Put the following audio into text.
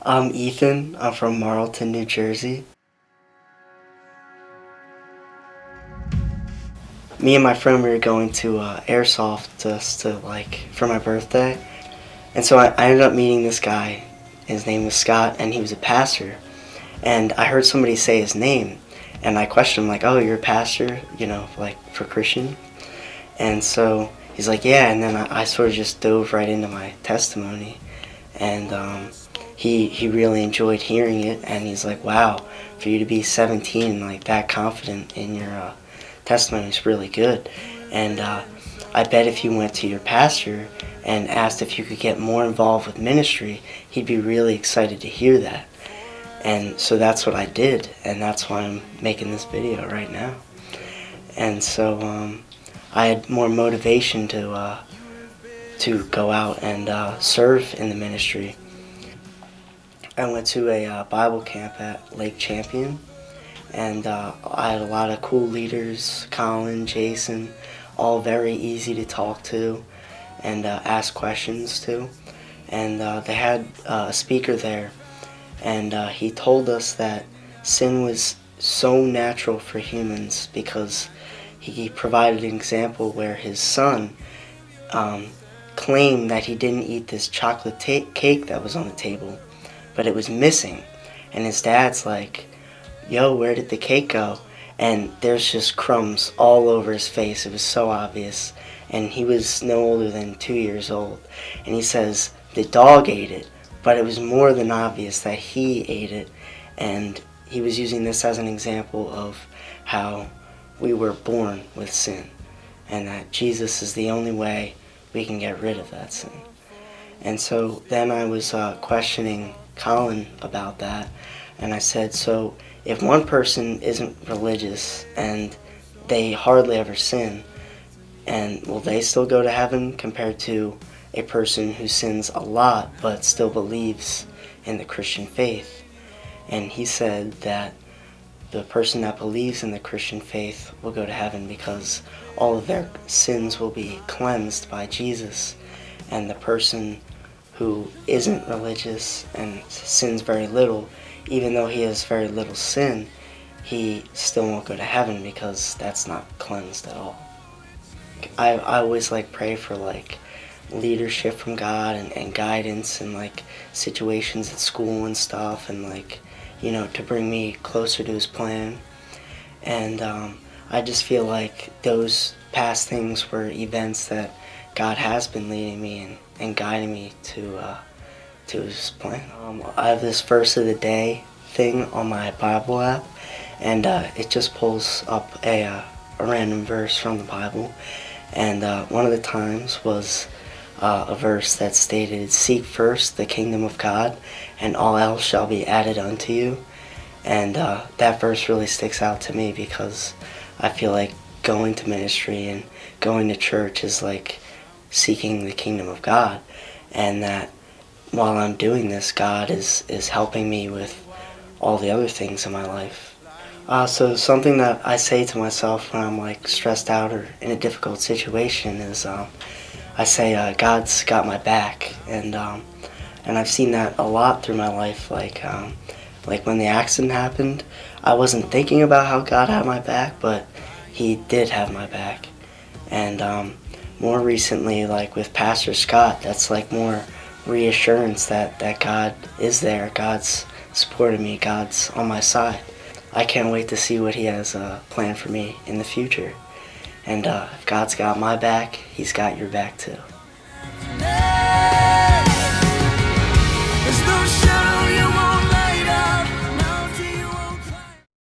I'm Ethan. I'm from Marlton, New Jersey. Me and my friend, we were going to Airsoft just to for my birthday. And so I ended up meeting this guy. His name was Scott, and he was a pastor. And I heard somebody say his name, and I questioned him, like, "Oh, you're a pastor, for Christian?" And so he's like, "Yeah." And then I sort of just dove right into my testimony. And he really enjoyed hearing it, and he's like, "Wow, for you to be 17, like that confident in your testimony is really good." And I bet if you went to your pastor and asked if you could get more involved with ministry, he'd be really excited to hear that. And so that's what I did, and that's why I'm making this video right now. And so I had more motivation to go out and serve in the ministry. I went to a Bible camp at Lake Champion, and I had a lot of cool leaders, Colin, Jason, all very easy to talk to and ask questions to. And they had a speaker there, and he told us that sin was so natural for humans because he provided an example where his son claimed that he didn't eat this chocolate cake that was on the table, but it was missing. And his dad's like, "Yo, where did the cake go?" And there's just crumbs all over his face. It was so obvious. And he was no older than 2 years old. And he says, the dog ate it, but it was more than obvious that he ate it. And he was using this as an example of how we were born with sin, and that Jesus is the only way we can get rid of that sin. And so then I was questioning Colin about that, and I said, so if one person isn't religious and they hardly ever sin, and will they still go to heaven compared to a person who sins a lot but still believes in the Christian faith? And he said that the person that believes in the Christian faith will go to heaven because all of their sins will be cleansed by Jesus, and the person who isn't religious and sins very little, even though he has very little sin, he still won't go to heaven because that's not cleansed at all. I always pray for leadership from God and guidance and situations at school and stuff, and to bring me closer to his plan. And I just feel like those past things were events that God has been leading me and guiding me to his plan. I have this verse of the day thing on my Bible app, and it just pulls up a random verse from the Bible. And one of the times was a verse that stated, "Seek first the kingdom of God, and all else shall be added unto you." And that verse really sticks out to me because I feel like going to ministry and going to church is like seeking the kingdom of God, and that while I'm doing this, God is helping me with all the other things in my life. So something that I say to myself when I'm stressed out or in a difficult situation is I say, God's got my back, and I've seen that a lot through my life. Like when the accident happened, I wasn't thinking about how God had my back, but He did have my back. And more recently, with Pastor Scott, that's more reassurance that God is there, God's supporting me, God's on my side. I can't wait to see what He has planned for me in the future. And if God's got my back, He's got your back too.